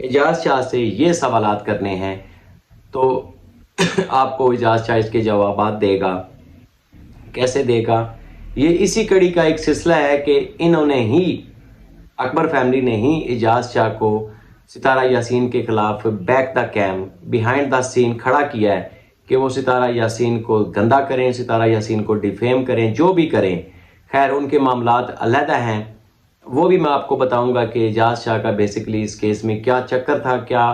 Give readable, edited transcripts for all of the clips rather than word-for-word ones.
اعجاز شاہ سے یہ سوالات کرنے ہیں تو آپ کو اعجاز شاہ اس کے جوابات دے گا. کیسے دے گا؟ یہ اسی کڑی کا ایک سلسلہ ہے کہ انہوں نے ہی، اکبر فیملی نے ہی اعجاز شاہ کو ستارہ یاسین کے خلاف بیک دا کیم، بیہائنڈ دا سین کھڑا کیا ہے کہ وہ ستارہ یاسین کو گندا کریں، ستارہ یاسین کو ڈیفیم کریں، جو بھی کریں. خیر ان کے معاملات علیحدہ ہیں، وہ بھی میں آپ کو بتاؤں گا کہ اعجاز شاہ کا بیسکلی اس کیس میں کیا چکر تھا، کیا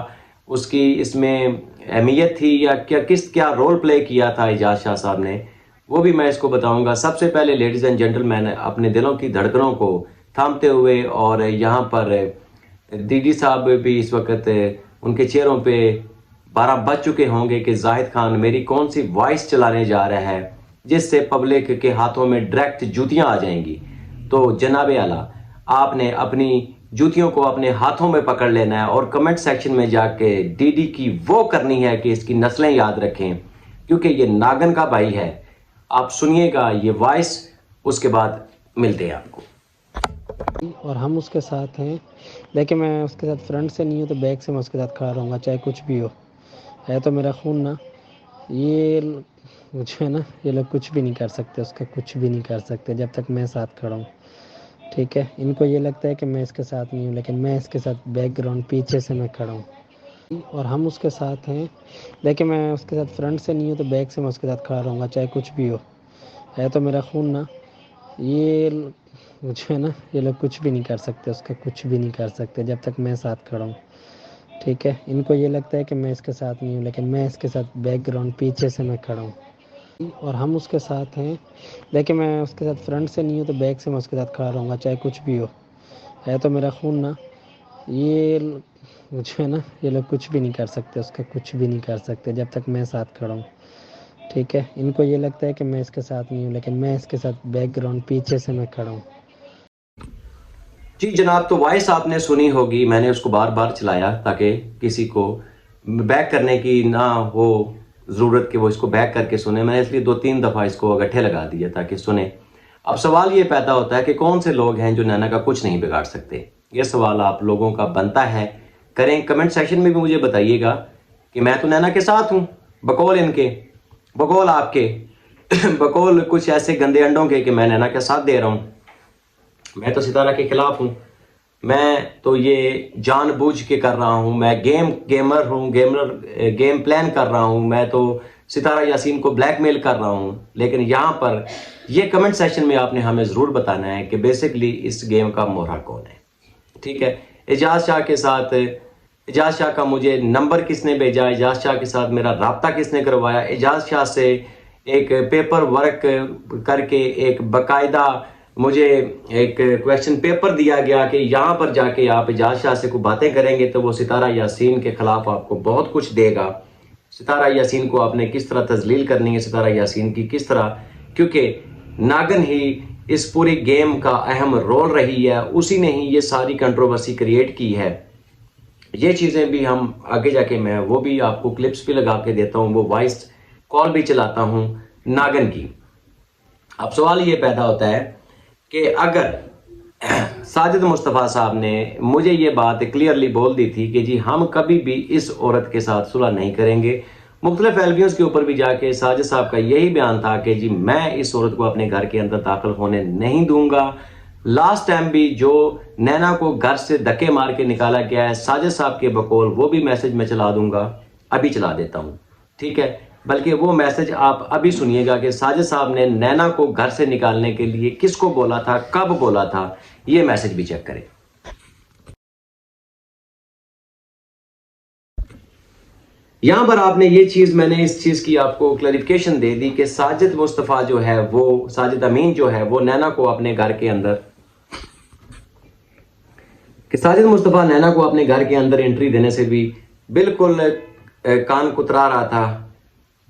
اس کی اس میں اہمیت تھی، یا کیا رول پلے کیا تھا اعجاز شاہ صاحب نے، وہ بھی میں اس کو بتاؤں گا. سب سے پہلے لیڈیز اینڈ جینٹل مین، اپنے دلوں کی دھڑکنوں کو تھامتے ہوئے، اور یہاں پر ڈی ڈی صاحب بھی اس وقت ان کے چہروں پہ 12 بج چکے ہوں گے کہ زاہد خان میری کون سی وائس چلانے جا رہا ہے جس سے پبلک کے ہاتھوں میں ڈائریکٹ جوتیاں آ جائیں گی. تو جناب اعلیٰ، آپ نے اپنی جوتیوں کو اپنے ہاتھوں میں پکڑ لینا ہے اور کمنٹ سیکشن میں جا کے ڈی ڈی کی وہ کرنی ہے کہ اس کی نسلیں یاد رکھیں، کیونکہ یہ ناگن کا بھائی ہے. آپ سنیے گا یہ وائس، اس کے بعد ملتے ہیں آپ کو. اور ہم اس کے ساتھ ہیں، لیکن میں اس کے ساتھ فرنٹ سے نہیں ہوں تو بیک سے میں اس کے ساتھ کھڑا رہوں گا، چاہے کچھ بھی ہو. ہے تو میرا خون نا، یہ جو ہے نا، یہ لوگ کچھ بھی نہیں کر سکتے، اس کا کچھ بھی نہیں کر سکتے جب تک میں ساتھ کھڑا ہوں. ٹھیک ہے، ان کو یہ لگتا ہے کہ میں اس کے ساتھ نہیں ہوں، لیکن میں اس کے ساتھ بیک گراؤنڈ پیچھے سے میں کھڑا ہوں. اور ہم اس کے ساتھ ہیں، لیکن میں اس کے ساتھ فرنٹ سے نہیں ہوں تو بیک سے میں اس کے ساتھ کھڑا رہوں گا، چاہے کچھ بھی ہو. ہے تو میرا خون نا، یہ جو ہے نا، یہ لوگ کچھ بھی نہیں کر سکتے، اس کا کچھ بھی نہیں کر سکتے جب تک میں ساتھ کھڑا ہوں. ٹھیک ہے، ان کو یہ لگتا ہے کہ میں اس کے ساتھ نہیں ہوں، لیکن میں اس کے ساتھ بیک گراؤنڈ پیچھے سے میں کھڑا ہوں. اور ہم اس کے ساتھ ہیں، لیکن میں اس کے ساتھ فرنٹ سے نہیں ہوں تو بیک سے میں اس کے ساتھ کھڑا رہوں گا، چاہے کچھ بھی ہو. ہے تو میرا خون نا، یہ جو ہے نا، یہ لوگ کچھ بھی نہیں کر سکتے، اس کا کچھ بھی نہیں کر سکتے جب تک میں ساتھ کھڑا ہوں. ٹھیک ہے، ان کو یہ لگتا ہے کہ میں اس کے ساتھ نہیں ہوں، لیکن میں اس کے ساتھ بیک گراؤنڈ پیچھے سے میں کھڑا ہوں. جی جناب، تو وائس آپ نے سنی ہوگی، میں نے اس کو بار بار چلایا تاکہ کسی کو بیک کرنے کی نہ ہو ضرورت کہ وہ اس کو بیک کر کے سنے. میں نے اس لیے 2-3 دفعہ اس کو اگٹھے لگا دیا تاکہ سنے. اب سوال یہ پیدا ہوتا ہے کہ کون سے لوگ ہیں جو نینا کا کچھ نہیں بگاڑ سکتے. یہ سوال آپ لوگوں کا بنتا ہے، کریں. کمنٹ سیکشن میں بھی مجھے بتائیے گا کہ میں تو نینا کے ساتھ ہوں، بقول ان کے، بقول آپ کے، بقول کچھ ایسے گندے انڈوں کے کہ میں نینا کے ساتھ دے رہا ہوں. میں تو ستارہ کے خلاف ہوں. میں تو یہ جان بوجھ کے کر رہا ہوں، میں گیمر ہوں، گیم پلان کر رہا ہوں، میں تو ستارہ یاسین کو بلیک میل کر رہا ہوں. لیکن یہاں پر یہ کمنٹ سیکشن میں آپ نے ہمیں ضرور بتانا ہے کہ بیسکلی اس گیم کا مورا کون ہے. ٹھیک ہے، اعجاز شاہ کے ساتھ، اعجاز شاہ کا مجھے نمبر کس نے بھیجا، اعجاز شاہ کے ساتھ میرا رابطہ کس نے کروایا، اعجاز شاہ سے ایک پیپر ورک کر کے ایک باقاعدہ مجھے ایک کویسچن پیپر دیا گیا کہ یہاں پر جا کے آپ اعجاز شاہ سے کوئی باتیں کریں گے تو وہ ستارہ یاسین کے خلاف آپ کو بہت کچھ دے گا. ستارہ یاسین کو آپ نے کس طرح تذلیل کرنی ہے، ستارہ یاسین کی کس طرح، کیونکہ ناگن ہی اس پوری گیم کا اہم رول رہی ہے، اسی نے ہی یہ ساری کنٹروورسی کریٹ کی ہے. یہ چیزیں بھی ہم آگے جا کے میں وہ بھی آپ کو کلپس بھی لگا کے دیتا ہوں، وہ وائس کال بھی چلاتا ہوں ناگن کی. اب سوال یہ پیدا ہوتا ہے کہ اگر ساجد مصطفیٰ صاحب نے مجھے یہ بات کلیئرلی بول دی تھی کہ جی ہم کبھی بھی اس عورت کے ساتھ صلح نہیں کریں گے، مختلف ایلبیوز کے اوپر بھی جا کے ساجد صاحب کا یہی بیان تھا کہ جی میں اس عورت کو اپنے گھر کے اندر داخل ہونے نہیں دوں گا. لاسٹ ٹائم بھی جو نینا کو گھر سے دھکے مار کے نکالا گیا ہے ساجد صاحب کے بقول، وہ بھی میسج میں چلا دوں گا، ابھی چلا دیتا ہوں. ٹھیک ہے، بلکہ وہ میسج آپ ابھی سنیے گا کہ ساجد صاحب نے نینا کو گھر سے نکالنے کے لیے کس کو بولا تھا، کب بولا تھا، یہ میسج بھی چیک کریں. یہاں پر آپ نے یہ چیز، میں نے اس چیز کی آپ کو کلیریفیکیشن دے دی کہ ساجد مصطفیٰ جو ہے وہ، ساجد امین جو ہے وہ نینا کو اپنے گھر کے اندر، کہ ساجد مصطفیٰ نینا کو اپنے گھر کے اندر انٹری دینے سے بھی بالکل کان کترا رہا تھا.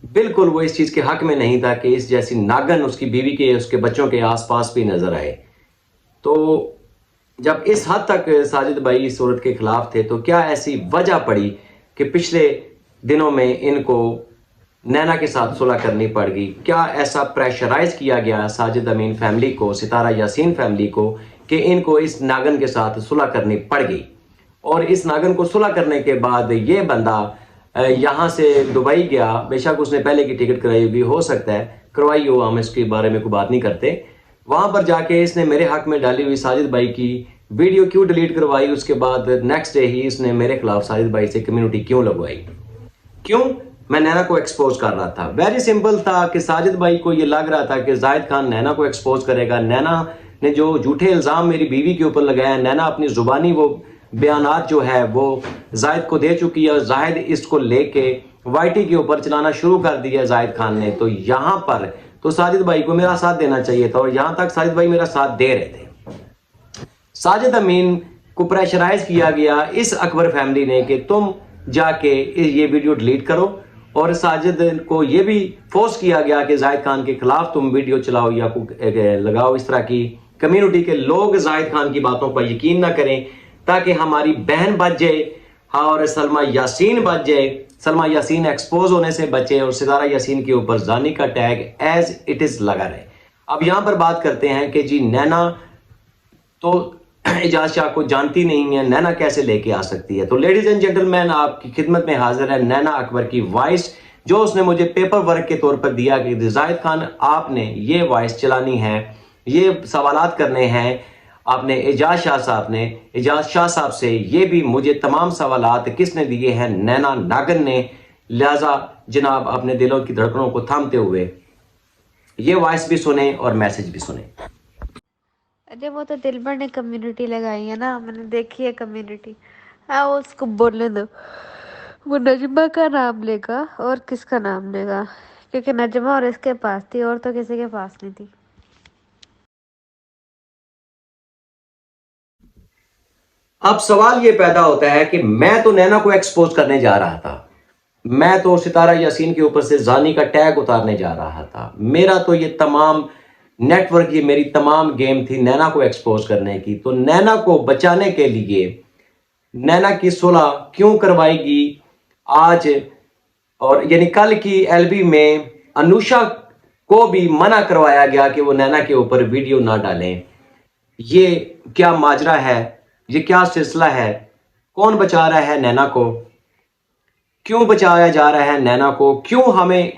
بالکل وہ اس چیز کے حق میں نہیں تھا کہ اس جیسی ناگن اس کی بیوی کے، اس کے بچوں کے آس پاس بھی نظر آئے. تو جب اس حد تک ساجد بھائی اس عورت کے خلاف تھے تو کیا ایسی وجہ پڑی کہ پچھلے دنوں میں ان کو نینا کے ساتھ صلح کرنی پڑ گئی؟ کیا ایسا پریشرائز کیا گیا ساجد امین فیملی کو، ستارہ یاسین فیملی کو، کہ ان کو اس ناگن کے ساتھ صلح کرنی پڑ گئی؟ اور اس ناگن کو صلح کرنے کے بعد یہ بندہ یہاں سے دبئی گیا. بے شک اس نے پہلے کی ٹکٹ کرائی ہوگی, ہو سکتا ہے کروائی ہو, ہم اس کے بارے میں کوئی بات نہیں کرتے. وہاں پر جا کے اس نے میرے حق میں ڈالی ہوئی ساجد بھائی کی ویڈیو کیوں ڈیلیٹ کروائی, اس کے بعد نیکسٹ ڈے ہی اس نے میرے خلاف ساجد بھائی سے کمیونٹی کیوں لگوائی. کیوں؟ میں نینا کو ایکسپوز کر رہا تھا. ویری سمپل تھا کہ ساجد بھائی کو یہ لگ رہا تھا کہ زاہد خان نینا کو ایکسپوز کرے گا. نینا نے جو جھوٹے الزام میری بیوی کے اوپر لگایا, نینا اپنی زبانی وہ بیانات جو ہے وہ زاہد کو دے چکی ہے, اور زاہد اس کو لے کے وائی ٹی کے اوپر چلانا شروع کر دیا زاہد خان نے. تو یہاں پر تو ساجد بھائی کو میرا ساتھ دینا چاہیے تھا, اور یہاں تک ساجد بھائی میرا ساتھ دے رہے تھے. ساجد امین کو پریشرائز کیا گیا اس اکبر فیملی نے کہ تم جا کے یہ ویڈیو ڈیلیٹ کرو, اور ساجد کو یہ بھی فورس کیا گیا کہ زاہد خان کے خلاف تم ویڈیو چلاؤ یا لگاؤ. اس طرح کی کمیونٹی کے لوگ زاہد خان کی باتوں پر یقین نہ کریں تاکہ ہماری بہن بچ جائے اور سلمہ یاسین بچ جائے, سلمہ یاسین ایکسپوز ہونے سے بچے, اور ستارہ یاسین کے اوپر زانی کا ٹیگ ایز اٹ از لگا رہے. اب یہاں پر بات کرتے ہیں کہ جی نینا تو اعجاز شاہ کو جانتی نہیں ہے, نینا کیسے لے کے آ سکتی ہے. تو لیڈیز اینڈ جینٹل مین, آپ کی خدمت میں حاضر ہے نینا اکبر کی وائس, جو اس نے مجھے پیپر ورک کے طور پر دیا کہ زاہد خان آپ نے یہ وائس چلانی ہے, یہ سوالات کرنے ہیں آپ نے اعجاز شاہ صاحب نے, اعجاز شاہ صاحب سے یہ بھی مجھے تمام سوالات کس نے دیے ہیں, نینا ناگن نے. لہذا جناب اپنے دلوں کی دھڑکنوں کو تھامتے ہوئے یہ وائس بھی سنیں اور میسج بھی سنیں. ارے وہ تو دلبر نے کمیونٹی لگائی ہے نا, میں نے دیکھی ہے کمیونٹی. ہاں اس کو بولنے دو, وہ نجمہ کا نام لے گا اور کس کا نام لے گا, کیونکہ نجمہ اور اس کے پاس تھی اور تو کسی کے پاس نہیں تھی. اب سوال یہ پیدا ہوتا ہے کہ میں تو نینا کو ایکسپوز کرنے جا رہا تھا, میں تو ستارہ یاسین کے اوپر سے زانی کا ٹیگ اتارنے جا رہا تھا, میرا تو یہ تمام نیٹ ورک, یہ میری تمام گیم تھی نینا کو ایکسپوز کرنے کی. تو نینا کو بچانے کے لیے نینا کی صلح کیوں کروائی گی آج, اور یعنی کل کی ایل بی میں انوشا کو بھی منع کروایا گیا کہ وہ نینا کے اوپر ویڈیو نہ ڈالیں. یہ کیا ماجرا ہے, یہ کیا سلسلہ ہے, کون بچا رہا ہے نینا کو, کیوں بچایا جا رہا ہے نینا کو, کیوں ہمیں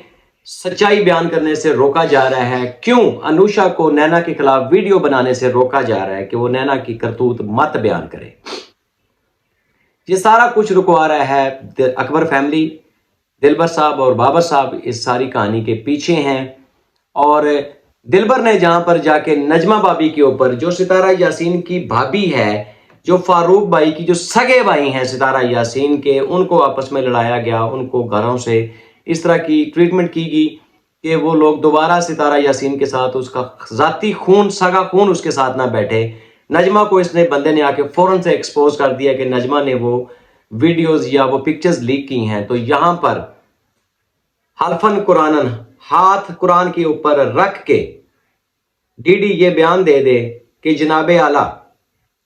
سچائی بیان کرنے سے روکا جا رہا ہے, کیوں انوشا کو نینا کے خلاف ویڈیو بنانے سے روکا جا رہا ہے کہ وہ نینا کی کرتوت مت بیان کرے. یہ سارا کچھ رکوا رہا ہے اکبر فیملی, دلبر صاحب اور بابر صاحب اس ساری کہانی کے پیچھے ہیں. اور دلبر نے جہاں پر جا کے نجمہ بابی کے اوپر, جو ستارہ یاسین کی بھابی ہے, جو فاروق بھائی کی جو سگے بھائی ہیں ستارہ یاسین کے, ان کو آپس میں لڑایا گیا, ان کو گھروں سے اس طرح کی ٹریٹمنٹ کی گئی کہ وہ لوگ دوبارہ ستارہ یاسین کے ساتھ, اس کا ذاتی خون, سگا خون اس کے ساتھ نہ بیٹھے. نجمہ کو اس نے بندے نے آ کے فوراً سے ایکسپوز کر دیا کہ نجمہ نے وہ ویڈیوز یا وہ پکچرز لیک کی ہیں. تو یہاں پر حلفن قرآنن, ہاتھ قرآن کے اوپر رکھ کے ڈی ڈی یہ بیان دے دے کہ جناب اعلیٰ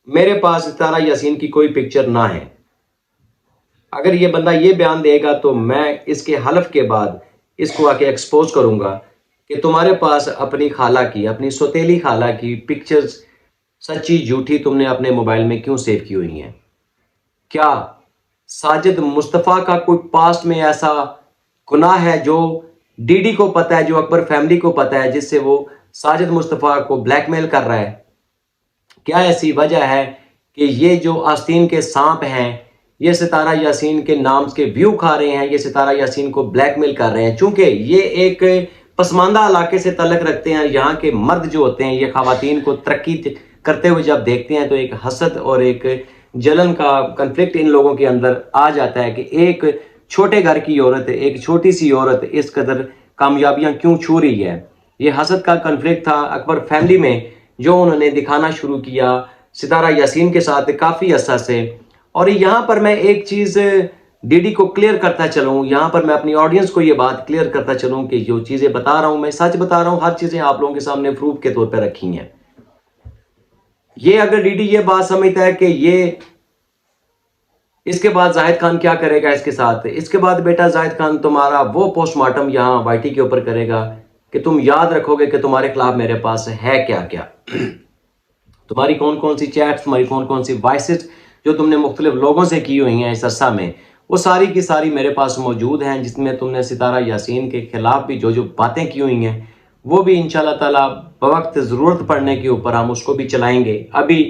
میرے پاس ستارہ یاسین کی کوئی پکچر نہ ہے. اگر یہ بندہ یہ بیان دے گا تو میں اس کے حلف کے بعد اس کو آ کے ایکسپوز کروں گا کہ تمہارے پاس اپنی خالہ کی, اپنی سوتیلی خالہ کی پکچرز سچی جھوٹی تم نے اپنے موبائل میں کیوں سیو کی ہوئی ہیں. کیا ساجد مصطفیٰ کا کوئی پاسٹ میں ایسا گناہ ہے جو ڈی ڈی کو پتہ ہے, جو اکبر فیملی کو پتہ ہے, جس سے وہ ساجد مصطفیٰ کو بلیک میل کر رہا ہے؟ کیا ایسی وجہ ہے کہ یہ جو آستین کے سانپ ہیں یہ ستارہ یاسین کے نام کے ویو کھا رہے ہیں, یہ ستارہ یاسین کو بلیک میل کر رہے ہیں؟ چونکہ یہ ایک پسماندہ علاقے سے تعلق رکھتے ہیں. یہاں کے مرد جو ہوتے ہیں یہ خواتین کو ترقی کرتے ہوئے جب دیکھتے ہیں تو ایک حسد اور ایک جلن کا کنفلکٹ ان لوگوں کے اندر آ جاتا ہے کہ ایک چھوٹے گھر کی عورت, ایک چھوٹی سی عورت اس قدر کامیابیاں کیوں چھو رہی ہے. یہ حسد کا کنفلکٹ تھا اکبر فیملی میں, جو انہوں نے دکھانا شروع کیا ستارہ یاسین کے ساتھ کافی عرصہ سے. اور یہاں پر میں ایک چیز ڈی ڈی کو کلیئر کرتا چلوں, یہاں پر میں اپنی آڈینس کو یہ بات کلیئر کرتا چلوں کہ جو چیزیں بتا رہا ہوں میں سچ بتا رہا ہوں, ہر چیزیں آپ لوگوں کے سامنے پروف کے طور پہ رکھی ہیں. یہ اگر ڈی ڈی یہ بات سمجھتا ہے کہ یہ اس کے بعد زاہد خان کیا کرے گا اس کے ساتھ, اس کے بعد بیٹا زاہد خان تمہارا وہ پوسٹ مارٹم یہاں وائی ٹی کے اوپر کرے گا کہ تم یاد رکھو گے کہ تمہارے خلاف میرے پاس ہے کیا کیا, تمہاری کون کون سی چیٹس, تمہاری کون کون سی وائسز جو تم نے مختلف لوگوں سے کی ہوئی ہیں اس عرصہ میں، وہ ساری کی ساری میرے پاس موجود ہیں، جس میں تم نے ستارہ یاسین کے خلاف بھی جو باتیں کی ہوئی ہیں وہ بھی انشاءاللہ تعالیٰ بوقت ضرورت پڑنے کے اوپر ہم اس کو بھی چلائیں گے۔ ابھی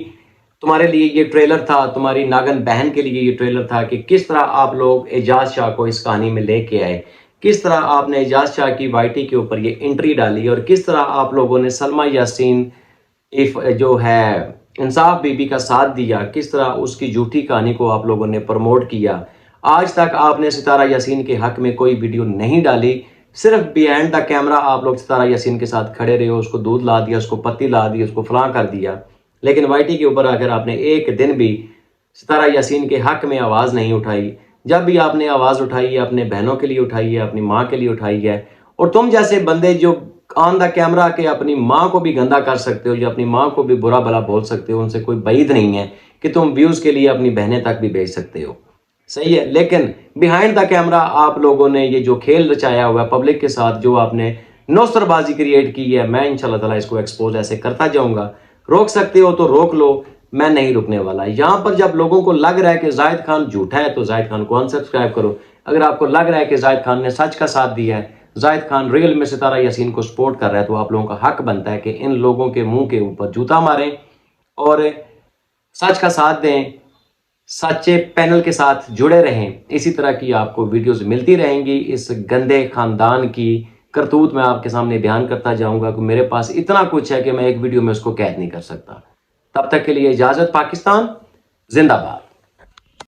تمہارے لیے یہ ٹریلر تھا، تمہاری ناگن بہن کے لیے یہ ٹریلر تھا کہ کس طرح آپ لوگ اعجاز شاہ کو اس کہانی میں لے کے آئے، کس طرح آپ نے اعجاز شاہ کی وائی ٹی کے اوپر یہ انٹری ڈالی، اور کس طرح آپ لوگوں نے سلمہ یاسین جو ہے انصاف بی بی کا ساتھ دیا، کس طرح اس کی جھوٹی کہانی کو آپ لوگوں نے پروموٹ کیا۔ آج تک آپ نے ستارہ یاسین کے حق میں کوئی ویڈیو نہیں ڈالی، صرف بیہائنڈ دا کیمرہ آپ لوگ ستارہ یاسین کے ساتھ کھڑے رہے ہو، اس کو دودھ لا دیا، اس کو پتی لا دی، اس کو فلاں کر دیا، لیکن وائی ٹی کے اوپر آ کر آپ نے ایک دن بھی ستارہ یاسین کے حق میں آواز نہیں اٹھائی۔ جب بھی آپ نے آواز اٹھائی ہے اپنے بہنوں کے لیے اٹھائی ہے، اپنی ماں کے لیے اٹھائی ہے، اور تم جیسے بندے جو آن دا کیمرہ کے اپنی ماں کو بھی گندا کر سکتے ہو یا اپنی ماں کو بھی برا بھلا بول سکتے ہو، ان سے کوئی بعید نہیں ہے کہ تم ویوز کے لیے اپنی بہنیں تک بھی بھیج سکتے ہو، صحیح ہے۔ لیکن بیہائنڈ دا کیمرہ آپ لوگوں نے یہ جو کھیل رچایا ہوا ہے پبلک کے ساتھ، جو آپ نے نوستر بازی کریٹ کی ہے، میں انشاءاللہ تعالیٰ اس کو ایکسپوز ایسے کرتا جاؤں گا۔ روک سکتے ہو تو روک لو، میں نہیں رکنے والا۔ یہاں پر جب لوگوں کو لگ رہا ہے کہ زاہد خان جھوٹا ہے تو زاہد خان کو انسبسکرائب کرو۔ اگر آپ کو لگ رہا ہے کہ زاہد خان نے سچ کا ساتھ دیا ہے، زاہد خان ریل میں ستارہ یاسین کو سپورٹ کر رہا ہے، تو آپ لوگوں کا حق بنتا ہے کہ ان لوگوں کے منہ کے اوپر جوتا ماریں اور سچ کا ساتھ دیں، سچے پینل کے ساتھ جڑے رہیں۔ اسی طرح کی آپ کو ویڈیوز ملتی رہیں گی۔ اس گندے خاندان کی کرتوت میں آپ کے سامنے بیان کرتا جاؤں گا کہ میرے پاس اتنا کچھ ہے کہ میں ایک ویڈیو میں اس کو قید نہیں کر سکتا۔ تب تک کے لیے اجازت۔ پاکستان زندہ باد۔